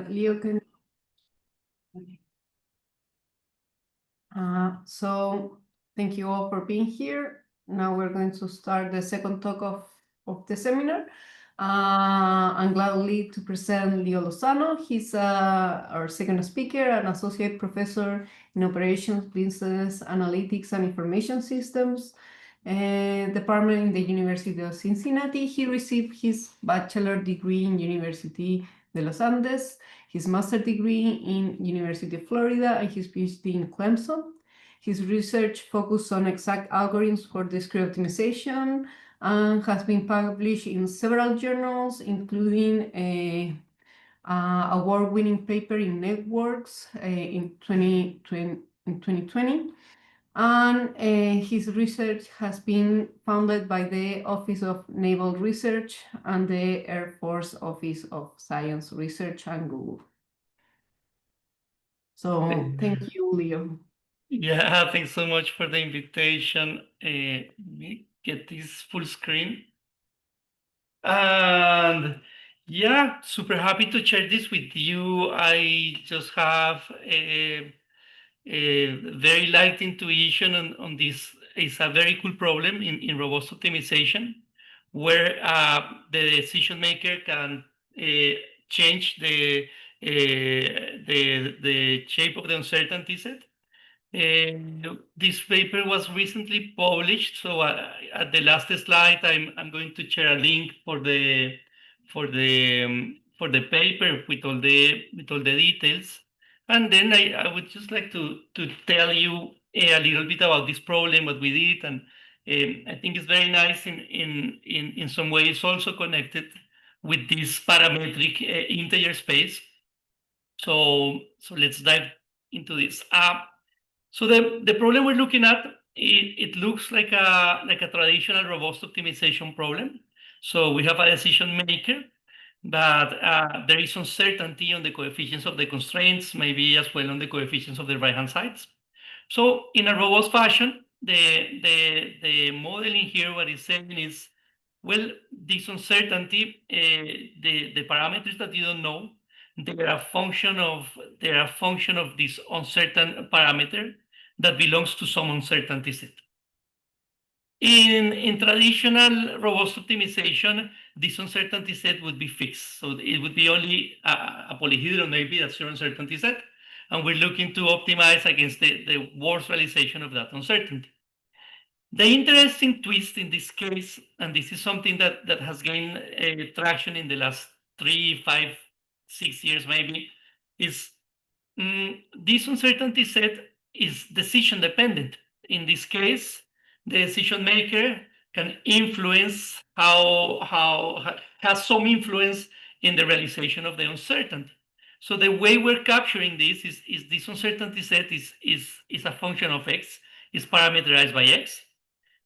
Leo can. So thank you all for being here. Now we're going to start the second talk of the seminar. I'm gladly to present Leo Lozano. He's our second speaker, an associate professor in operations, business analytics, and information systems department in the University of Cincinnati. He received his bachelor degree in University de los Andes, his master's degree in University of Florida, and his PhD in Clemson. His research focused on exact algorithms for discrete optimization and has been published in several journals, including a award-winning paper in Networks in 2020. And his research has been funded by the Office of Naval Research and the Air Force Office of Science Research and Google. So thank you, Leo. Yeah, thanks so much for the invitation. Let me get this full screen. And yeah, super happy to share this with you. I just have a very light intuition on this. It's a very cool problem in robust optimization, where the decision maker can change the shape of the uncertainty set. This paper was recently published, so at the last slide, I'm going to share a link for the paper with all the details, and then I would just like to tell you a little bit about this problem, what we did, and I think it's very nice in some ways also connected with this parametric integer space. So let's dive into this. So the problem we're looking at, it looks like a traditional robust optimization problem. So we have a decision maker, but there is uncertainty on the coefficients of the constraints, maybe as well on the coefficients of the right-hand sides. So in a robust fashion, the modeling here, what it's saying is, well, this uncertainty, the parameters that you don't know, they're a function of this uncertain parameter that belongs to some uncertainty set. In traditional robust optimization, this uncertainty set would be fixed. So it would be only a polyhedron, maybe that's your uncertainty set. And we're looking to optimize against the worst realization of that uncertainty. The interesting twist in this case, and this is something that has gained traction in the last 3, 5, 6 years maybe, is this uncertainty set is decision dependent. In this case, the decision maker can influence has some influence in the realization of the uncertainty. So the way we're capturing this is this uncertainty set is a function of x, is parameterized by x.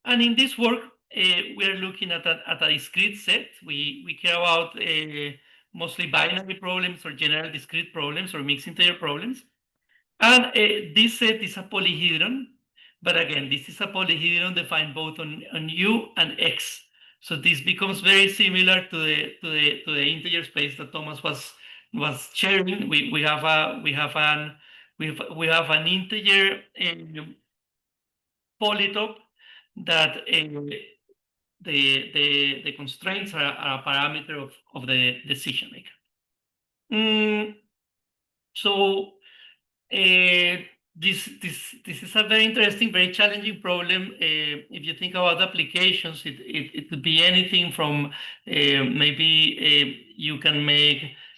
And in this work, we are looking at a discrete set. We care about mostly binary problems or general discrete problems or mixed integer problems. And this set is a polyhedron. But again, this is a polyhedron defined both on U and X. So this becomes very similar to the integer space that Thomas was sharing. We have an integer polytope that the constraints are a parameter of the decision maker. So this is a very interesting, very challenging problem. If you think about applications, it could be anything from maybe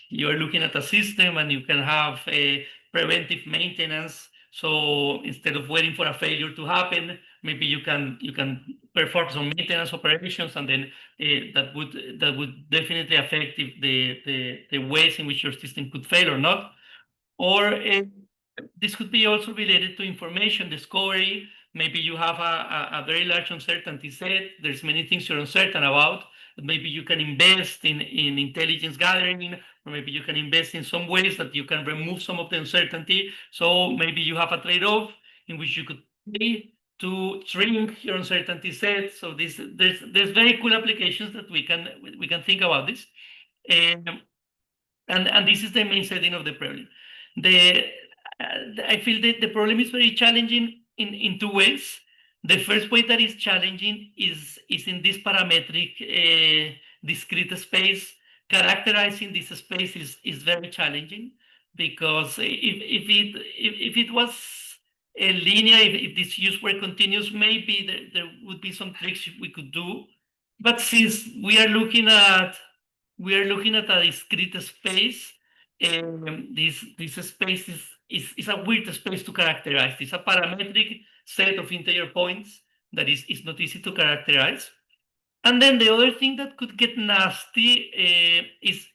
you're looking at a system and you can have a preventive maintenance. So instead of waiting for a failure to happen, maybe you can perform some maintenance operations, and then that would definitely affect the ways in which your system could fail or not. Or this could be also related to information discovery. Maybe you have a very large uncertainty set. There's many things you're uncertain about. But maybe you can invest in intelligence gathering, or maybe you can invest in some ways that you can remove some of the uncertainty. So maybe you have a trade-off in which you could pay to shrink your uncertainty set. So there's very cool applications that we can think about this. And this is the main setting of the problem. I feel that the problem is very challenging in two ways. The first way that is challenging is in this parametric discrete space. Characterizing this space is very challenging, because if it was a linear, if this use were continuous, maybe there would be some tricks we could do. But since we are looking at a discrete space, this space is a weird space to characterize. It's a parametric set of integer points that is not easy to characterize. And then the other thing that could get nasty is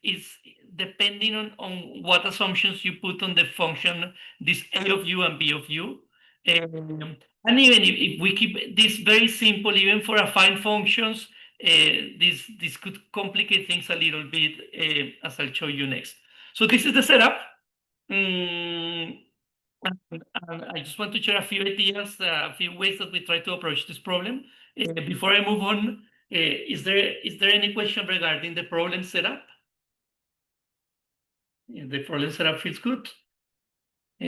depending on what assumptions you put on the function, this a of u and b of u. And even if we keep this very simple, even for affine functions, this could complicate things a little bit, as I'll show you next. So this is the setup. And I just want to share a few ideas, a few ways that we try to approach this problem. Before I move on, is there any question regarding the problem setup? The problem setup feels good. I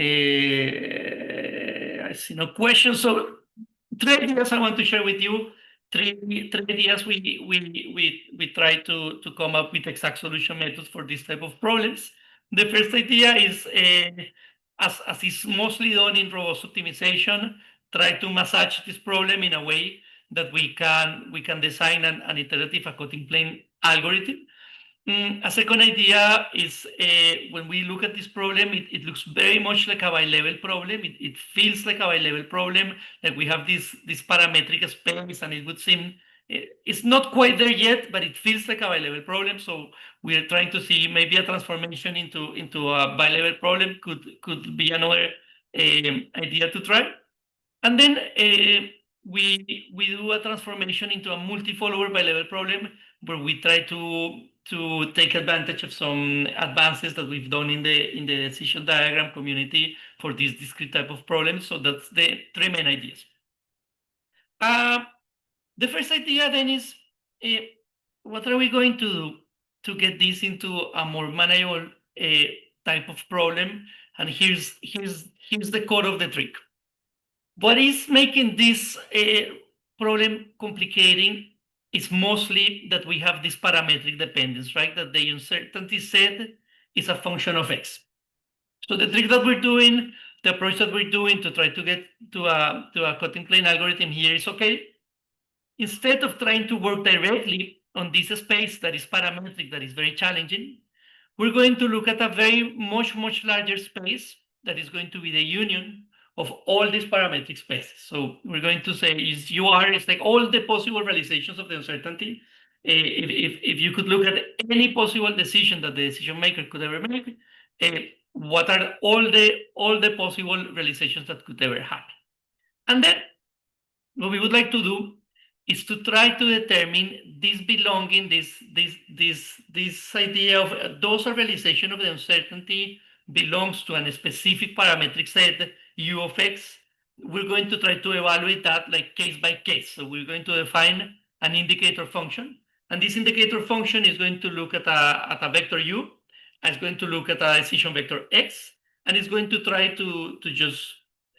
see no questions. So 3 ideas I want to share with you. Three ideas we try to come up with exact solution methods for this type of problems. The first idea is, as is mostly done in robust optimization, try to massage this problem in a way that we can design an iterative cutting plane algorithm. A second idea is, when we look at this problem, it looks very much like a bilevel problem. It feels like a bilevel problem, like we have this parametric space, and it would seem it's not quite there yet, but it feels like a bilevel problem. So we are trying to see maybe a transformation into a bilevel problem could be another idea to try. And then we do a transformation into a multi-follower bilevel problem, where we try to take advantage of some advances that we've done in the decision diagram community for this discrete type of problems. So that's the 3 main ideas. The first idea then is, what are we going to do to get this into a more manageable type of problem? And here's the core of the trick. What is making this problem complicating is mostly that we have this parametric dependence, right? That the uncertainty set is a function of x. So the trick that we're doing, the approach that we're doing to try to get to a cutting plane algorithm here is, okay, instead of trying to work directly on this space that is parametric, that is very challenging, we're going to look at a very much larger space that is going to be the union of all these parametric spaces. So we're going to say is UR is like all the possible realizations of the uncertainty. If you could look at any possible decision that the decision maker could ever make, what are all the possible realizations that could ever happen? And then what we would like to do is to try to determine this belonging, this idea of those realization of the uncertainty belongs to a specific parametric set u of x. We're going to try to evaluate that like case by case. So we're going to define an indicator function, and this indicator function is going to look at a vector u, and it's going to look at a decision vector x, and it's going to try to just,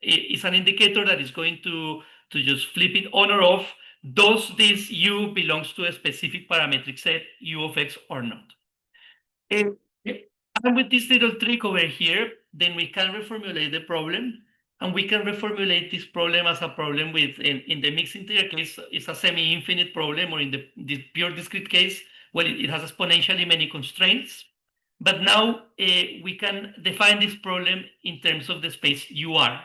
it's an indicator that is going to just flip it on or off. Does this u belongs to a specific parametric set u of x or not? And with this little trick over here, then we can reformulate the problem, and we can reformulate this problem as a problem with, in the mixed integer case, it's a semi-infinite problem, or in the pure discrete case, well, it has exponentially many constraints. But now we can define this problem in terms of the space UR.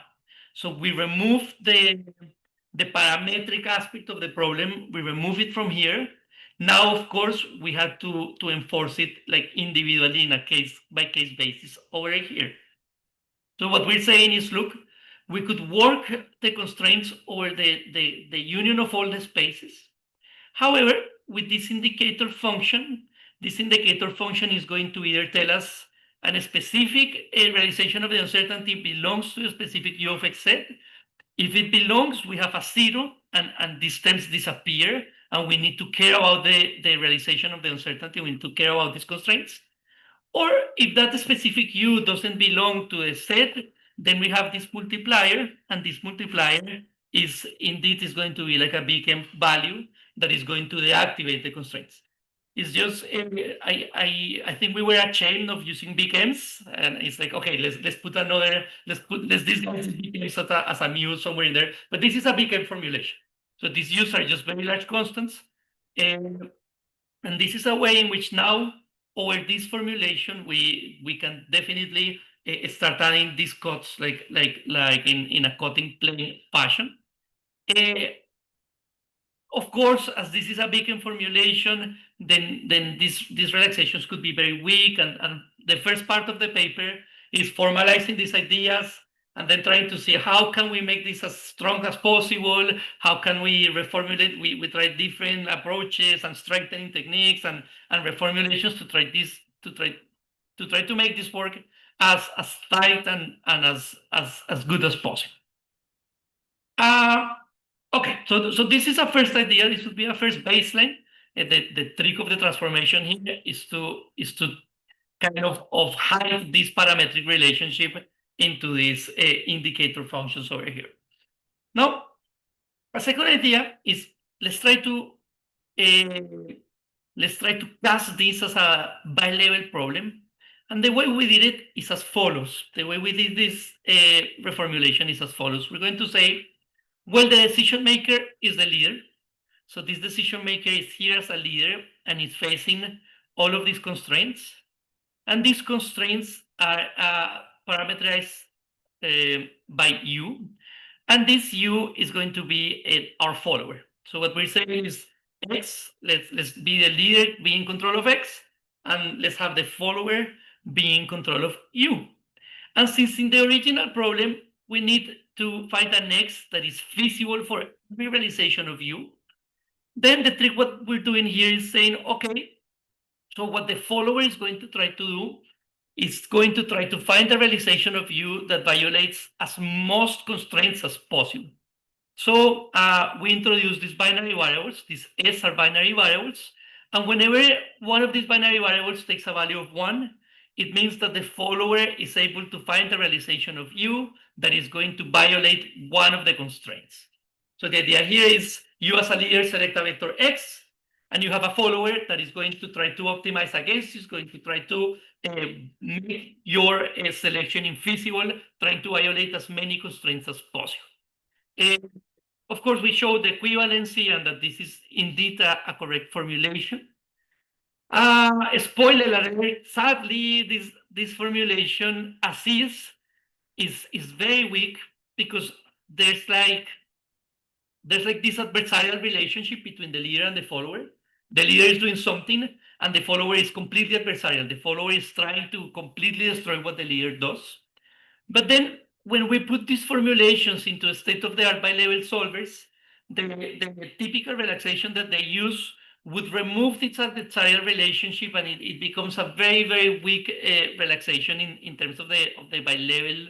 So we remove the parametric aspect of the problem, we remove it from here. Now, of course, we have to enforce it like individually in a case-by-case basis over here. So what we're saying is, look, we could work the constraints over the union of all the spaces. However, with this indicator function is going to either tell us a specific realization of the uncertainty belongs to a specific u of x set. If it belongs, we have a 0, and these terms disappear, and we need to care about the realization of the uncertainty. We need to care about these constraints. Or if that specific U doesn't belong to a set, then we have this multiplier, and this multiplier is indeed is going to be like a bkm value that is going to deactivate the constraints. It's just I think we were ashamed of using bkms, and it's like, okay, let's put another let's disguise bkms as a mu somewhere in there. But this is a bkm formulation, so these u's are just very large constants, and this is a way in which now over this formulation we can definitely start adding these cuts like in a cutting plane fashion. Of course, as this is a bkm formulation, then these relaxations could be very weak, and the first part of the paper is formalizing these ideas and then trying to see how can we make this as strong as possible, how can we reformulate. We try different approaches and strengthening techniques and reformulations to try to make this work as tight and as good as possible. Okay, so this is a first idea. This would be a first baseline. The trick of the transformation here is to kind of hide this parametric relationship into these indicator functions over here. Now, a second idea is let's try to cast this as a bilevel problem. And the way we did it is as follows. The way we did this reformulation is as follows. We're going to say, well, the decision maker is the leader. So this decision maker is here as a leader and is facing all of these constraints. And these constraints are parameterized by U. And this U is going to be our follower. So what we're saying is X, let's be the leader, be in control of X, and let's have the follower be in control of U. And since in the original problem, we need to find an X that is feasible for every realization of U, then the trick what we're doing here is saying, okay, so what the follower is going to try to do is going to try to find a realization of U that violates as most constraints as possible. So we introduce these binary variables. These S are binary variables. And whenever one of these binary variables takes a value of 1, it means that the follower is able to find a realization of U that is going to violate one of the constraints. So the idea here is you as a leader select a vector X, and you have a follower that is going to try to optimize against you, is going to try to make your selection infeasible, trying to violate as many constraints as possible. Of course, we show the equivalency and that this is indeed a correct formulation. Spoiler alert, sadly, this formulation as is very weak because there's like this adversarial relationship between the leader and the follower. The leader is doing something and the follower is completely adversarial. The follower is trying to completely destroy what the leader does. But then when we put these formulations into a state-of-the-art bilevel solvers, the typical relaxation that they use would remove its adversarial relationship, and it becomes a very, very weak relaxation in terms of the bilevel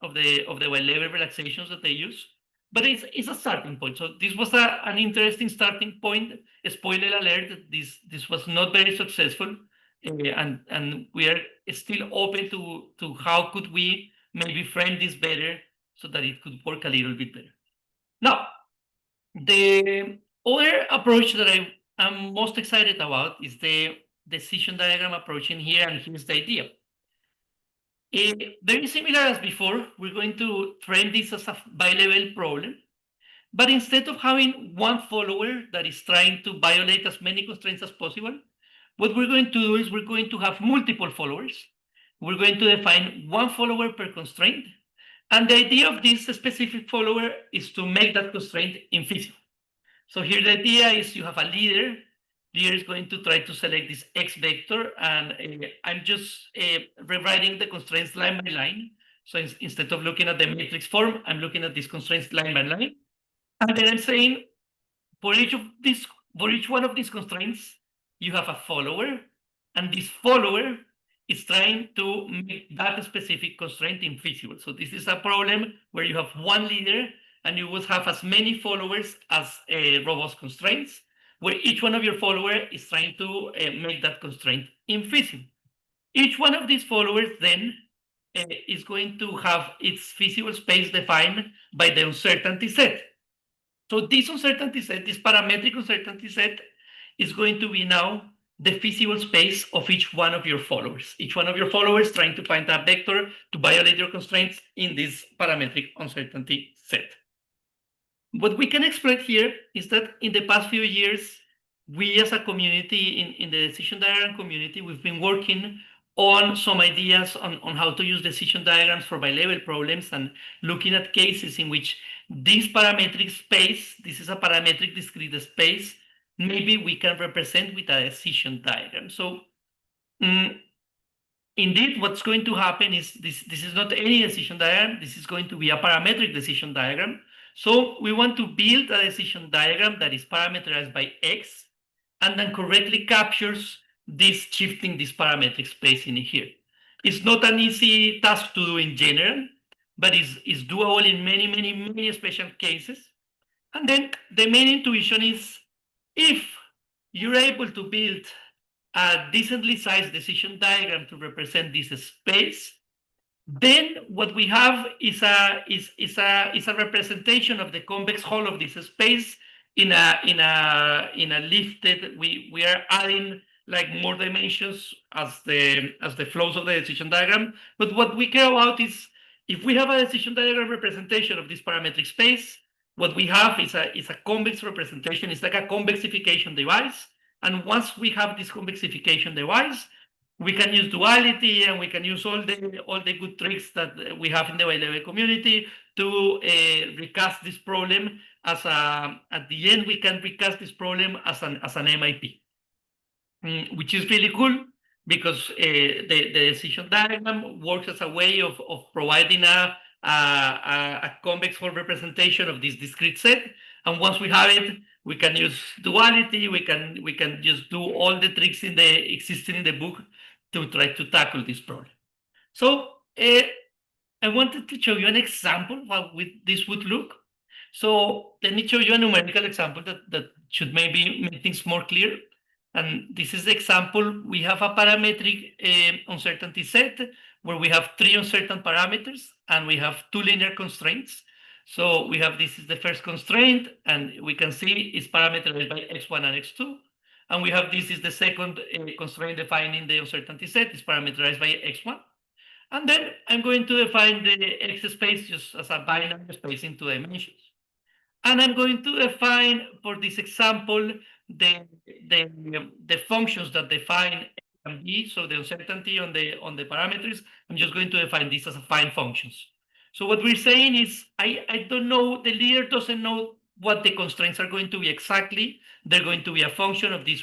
of the bilevel relaxations that they use. But it's a starting point. So this was an interesting starting point. Spoiler alert: this was not very successful, and we are still open to how could we maybe frame this better so that it could work a little bit better. Now, the other approach that I am most excited about is the decision diagram approach in here, and here's the idea. Very similar as before, we're going to frame this as a bilevel problem, but instead of having one follower that is trying to violate as many constraints as possible, what we're going to do is we're going to have multiple followers. We're going to define one follower per constraint, and the idea of this specific follower is to make that constraint infeasible. So here the idea is you have a leader. Leader is going to try to select this X vector, and I'm just rewriting the constraints line by line. So instead of looking at the matrix form, I'm looking at these constraints line by line. And then I'm saying for each one of these constraints, you have a follower, and this follower is trying to make that specific constraint infeasible. So this is a problem where you have one leader and you would have as many followers as robust constraints, where each one of your followers is trying to make that constraint infeasible. Each one of these followers then is going to have its feasible space defined by the uncertainty set. So this uncertainty set, this parametric uncertainty set, is going to be now the feasible space of each one of your followers. Each one of your followers trying to find a vector to violate your constraints in this parametric uncertainty set. What we can exploit here is that in the past few years, we as a community in the decision diagram community, we've been working on some ideas on how to use decision diagrams for bilevel problems and looking at cases in which this parametric space, this is a parametric discrete space, maybe we can represent with a decision diagram. So indeed, what's going to happen is this is not any decision diagram. This is going to be a parametric decision diagram. So we want to build a decision diagram that is parameterized by X and then correctly captures this shifting this parametric space in here. It's not an easy task to do in general, but it's doable in many special cases. And then the main intuition is if you're able to build a decently sized decision diagram to represent this space, then what we have is a representation of the convex hull of this space in a lifted. We are adding like more dimensions as the flows of the decision diagram. But what we care about is if we have a decision diagram representation of this parametric space, what we have is a convex representation. It's like a convexification device. And once we have this convexification device, we can use duality and we can use all the good tricks that we have in the bilevel community to recast this problem as at the end we can recast this problem as an MIP, which is really cool because the decision diagram works as a way of providing a convex hull representation of this discrete set. And once we have it, we can use duality. We can just do all the tricks existing in the book to try to tackle this problem. So I wanted to show you an example of how this would look. So let me show you a numerical example that should maybe make things more clear. And this is the example. We have a parametric uncertainty set where we have 3 uncertain parameters and we have 2 linear constraints. So we have this is the first constraint, and we can see it's parameterized by x1 and x2. And we have this is the second constraint defining the uncertainty set, is parameterized by x1. And then I'm going to define the X space just as a binary space in 2 dimensions. And I'm going to define for this example the functions that define A and B. So the uncertainty on the parameters, I'm just going to define this as affine functions. So what we're saying is I don't know, the leader doesn't know what the constraints are going to be exactly. They're going to be a function of this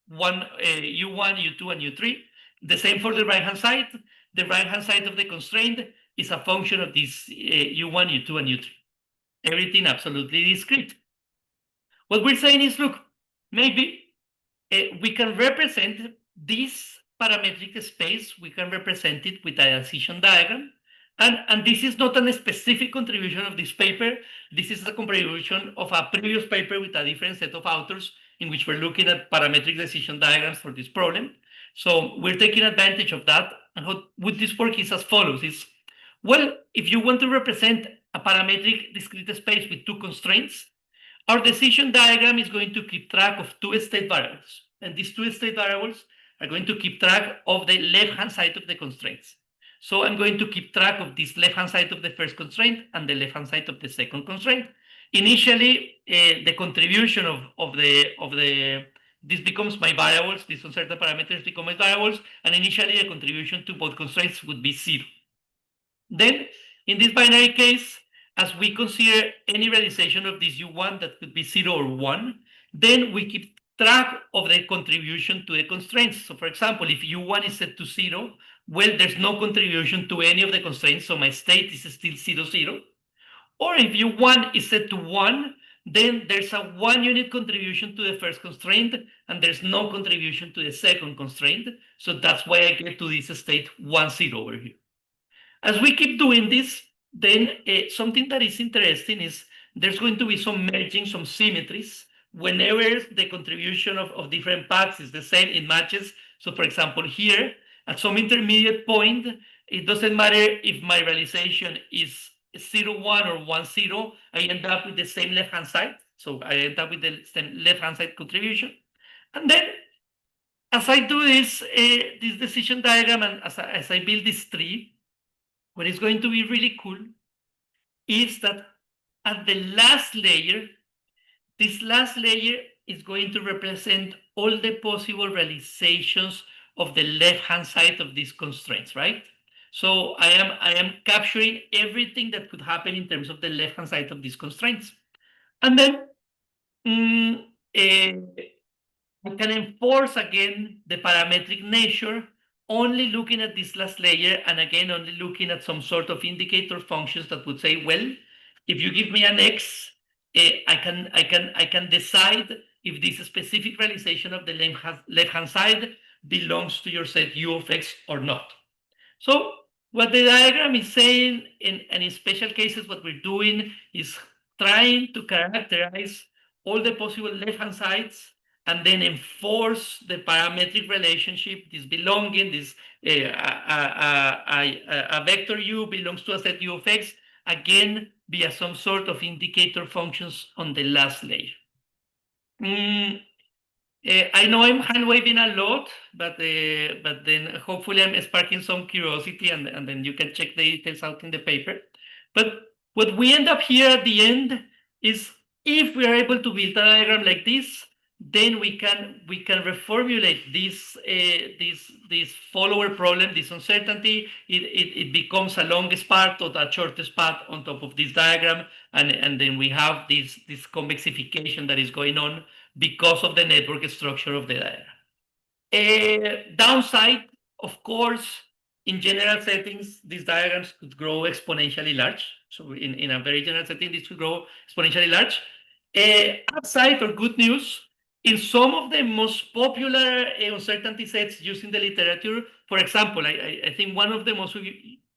one U1, U2, and U3. The same for the right-hand side. The right-hand side of the constraint is a function of this U1, U2, and U3. Everything absolutely discrete. What we're saying is, look, maybe we can represent this parametric space, we can represent it with a decision diagram. And this is not a specific contribution of this paper. This is a contribution of a previous paper with a different set of authors in which we're looking at parametric decision diagrams for this problem. So we're taking advantage of that. And how would this work is as follows. Is, well, if you want to represent a parametric discrete space with 2 constraints, our decision diagram is going to keep track of 2 state variables. And these 2 state variables are going to keep track of the left-hand side of the constraints. So I'm going to keep track of this left-hand side of the first constraint and the left-hand side of the second constraint. Initially, the contribution of this becomes my variables, these uncertain parameters become my variables, and initially the contribution to both constraints would be 0. Then, in this binary case, as we consider any realization of this U1 that could be 0 or 1, then we keep track of the contribution to the constraints. So for example, if U1 is set to 0, well, there's no contribution to any of the constraints, so my state is still 0, 0. Or if U1 is set to 1, then there's a 1 unit contribution to the first constraint, and there's no contribution to the second constraint. So that's why I get to this state 1, 0 over here. As we keep doing this, then something that is interesting is there's going to be some merging, some symmetries. Whenever the contribution of different paths is the same, it matches. So for example, here, at some intermediate point, it doesn't matter if my realization is 0, 1 or 1, 0, I end up with the same left-hand side. So I end up with the same left-hand side contribution. And then as I do this decision diagram and as I build this tree, what is going to be really cool is that at the last layer, this last layer is going to represent all the possible realizations of the left-hand side of these constraints, right? So I am capturing everything that could happen in terms of the left-hand side of these constraints. And then I can enforce again the parametric nature, only looking at this last layer, and again, only looking at some sort of indicator functions that would say, well, if you give me an X, I can decide if this specific realization of the left-hand side belongs to your set U of X or not. So what the diagram is saying, and in special cases, what we're doing is trying to characterize all the possible left-hand sides and then enforce the parametric relationship, this belonging, this a vector U belongs to a set U of X, again, via some sort of indicator functions on the last layer. I know I'm hand waving a lot, but then hopefully I'm sparking some curiosity, and then you can check the details out in the paper. But what we end up here at the end is, if we are able to build a diagram like this, then we can reformulate this follower problem, this uncertainty. It becomes a longest part or the shortest path on top of this diagram, and then we have this convexification that is going on because of the network structure of the diagram. Downside, of course, in general settings, these diagrams could grow exponentially large. So in a very general setting, this could grow exponentially large. Upside or good news, in some of the most popular uncertainty sets used in the literature, for example, I think one of the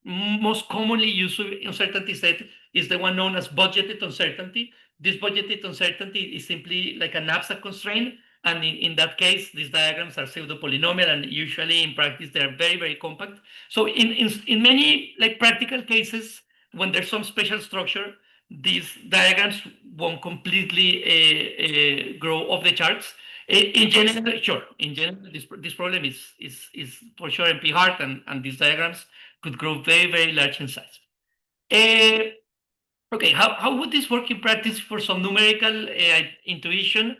most commonly used uncertainty set is the one known as budgeted uncertainty. This budgeted uncertainty is simply like a knapsack constraint. And in that case, these diagrams are pseudo-polynomial, and usually in practice, they are very, very compact. So in many like practical cases, when there's some special structure, these diagrams won't completely grow off the charts. In general, sure. In general, this problem is for sure NP hard, and these diagrams could grow very, very large in size. Okay, how would this work in practice for some numerical intuition?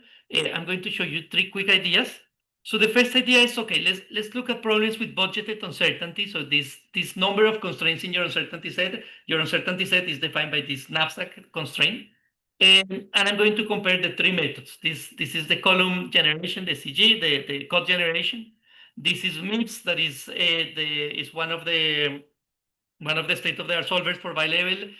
I'm going to show you 3 quick ideas. So the first idea is, okay, let's look at problems with budgeted uncertainty. So this number of constraints in your uncertainty set is defined by this knapsack constraint. And I'm going to compare the 3 methods. This is the column generation, the CG, the code generation. This is MIPS, that is one of the state-of-the-art solvers for bilevel.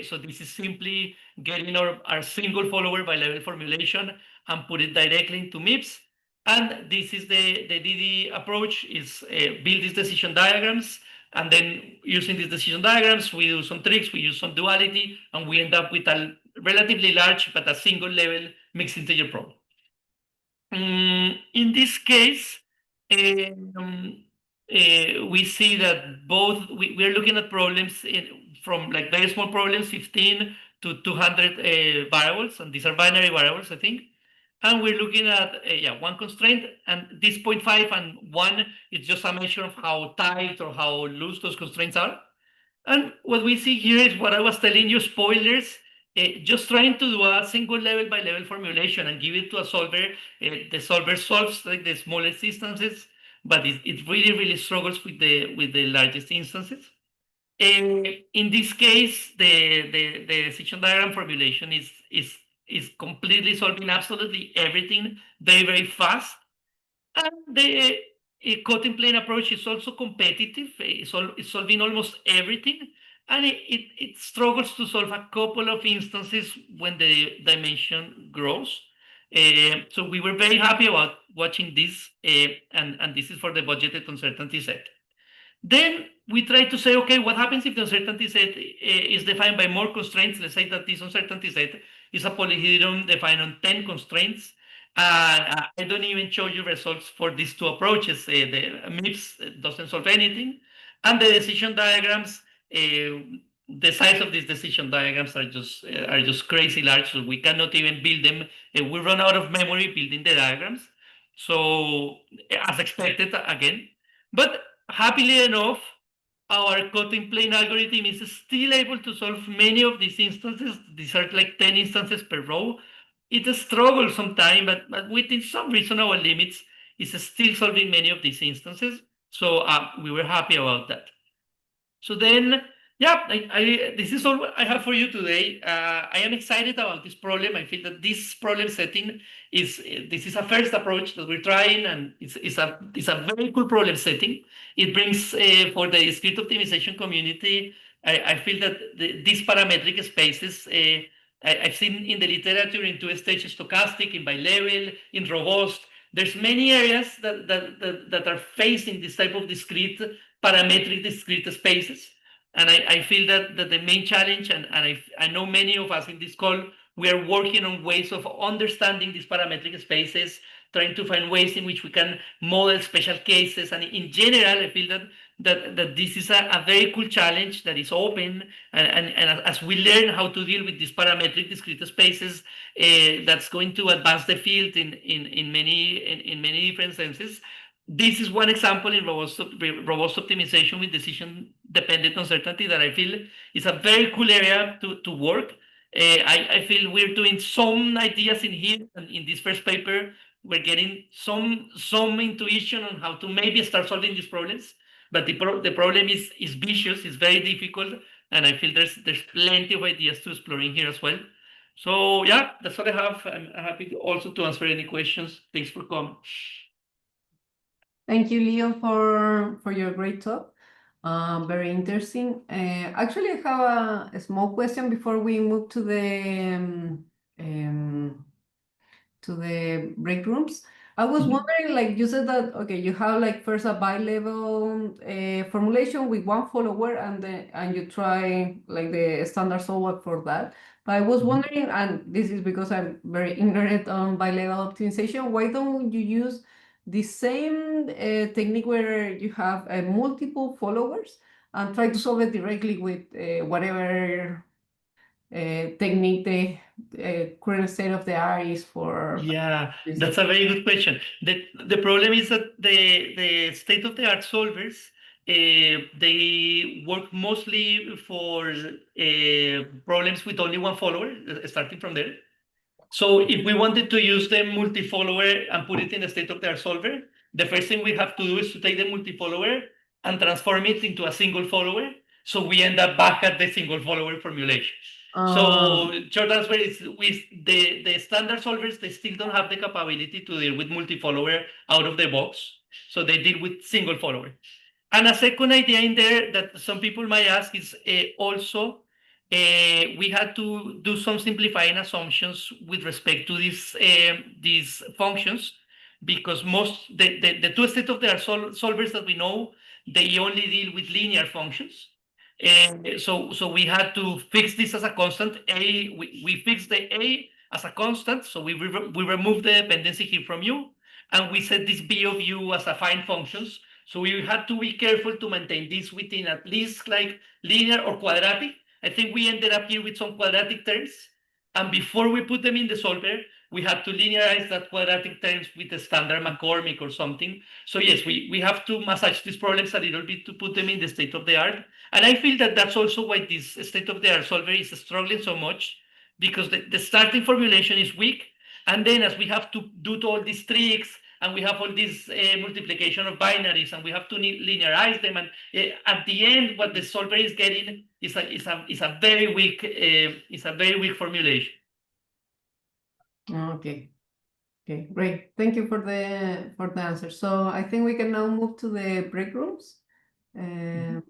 So this is simply getting our single follower bilevel formulation and put it directly into MIPS. And this is the DD approach, is build these decision diagrams. And then using these decision diagrams, we do some tricks, we use some duality, and we end up with a relatively large, but a single level mixed integer problem. In this case, we see that both we are looking at problems from like very small problems, 15 to 200 variables, and these are binary variables, I think. And we're looking at one constraint, and this 0.5 and 1 is just a measure of how tight or how loose those constraints are. And what we see here is what I was telling you, spoilers. Just trying to do a single level by level formulation and give it to a solver. The solver solves like the smallest instances, but it really, really struggles with the largest instances. In this case, the decision diagram formulation is completely solving absolutely everything very, very fast. And the coding plane approach is also competitive. It's solving almost everything. And it struggles to solve a couple of instances when the dimension grows. So we were very happy about watching this, and this is for the budgeted uncertainty set. Then we try to say, okay, what happens if the uncertainty set is defined by more constraints? Let's say that this uncertainty set is a polyhedron defined on 10 constraints. And I don't even show you results for these two approaches. The MIPS doesn't solve anything. And the decision diagrams, the size of these decision diagrams are just crazy large, so we cannot even build them. We run out of memory building the diagrams. So as expected again. But happily enough, our cutting plane algorithm is still able to solve many of these instances. These are like 10 instances per row. It's a struggle sometimes, but within some reasonable limits, it's still solving many of these instances. So we were happy about that. So then, yeah, this is all I have for you today. I am excited about this problem. I feel that this problem setting this is a first approach that we're trying, and it's a very cool problem setting. It brings for the script optimization community. I feel that these parametric spaces. I've seen in the literature in two-stage stochastic, in bilevel, in robust. There's many areas that are facing this type of discrete parametric discrete spaces. And I feel that the main challenge, and I know many of us in this call, we are working on ways of understanding these parametric spaces, trying to find ways in which we can model special cases. And in general, I feel that this is a very cool challenge that is open. And as we learn how to deal with these parametric discrete spaces, that's going to advance the field in many different senses. This is one example in robust optimization with decision-dependent uncertainty that I feel is a very cool area to work. I feel we're doing some ideas in here, and in this first paper, we're getting some intuition on how to maybe start solving these problems. But the problem is vicious, it's very difficult, and I feel there's plenty of ideas to explore in here as well. So yeah, that's what I have. I'm happy also to answer any questions. Thanks for coming. Thank you, Leo, for your great talk. Very interesting. Actually, I have a small question before we move to the break rooms. I was wondering, like you said that, okay, you have like first a bilevel formulation with one follower, and you try like the standard solver for that. But I was wondering, and this is because I'm very ignorant on bilevel optimization, why don't you use the same technique where you have multiple followers and try to solve it directly with whatever technique the current state of the art is for Yeah, this? that's a very good question. The problem is that the state of the art solvers they work mostly for problems with only one follower, starting from there. So if we wanted to use the multi-follower and put it in a state-of-the-art solver, the first thing we have to do is to take the multi-follower and transform it into a single follower. So we end up back at the single follower formulation. So short answer is with the standard solvers, they still don't have the capability to deal with multi-follower out of the box. So they deal with single follower. And a second idea in there that some people might ask is also we had to do some simplifying assumptions with respect to these functions, because most the two state-of-the-art solvers that we know, they only deal with linear functions. And so we had to fix this as a constant. We fixed the A as a constant, so we removed the dependency here from U, and we set this B of U as affine functions. So we had to be careful to maintain this within at least like linear or quadratic. I think we ended up here with some quadratic terms. And before we put them in the solver, we had to linearize that quadratic terms with a standard McCormick or something. So yes, we have to massage these problems a little bit to put them in the state of the art. And I feel that that's also why this state of the art solver is struggling so much, because the starting formulation is weak. And then as we have to do all these tricks, and we have all this multiplication of binaries, and we have to linearize them, and at the end, what the solver is getting is a very weak formulation. Okay. Okay, great. Thank you for the answer. So I think we can now move to the break rooms.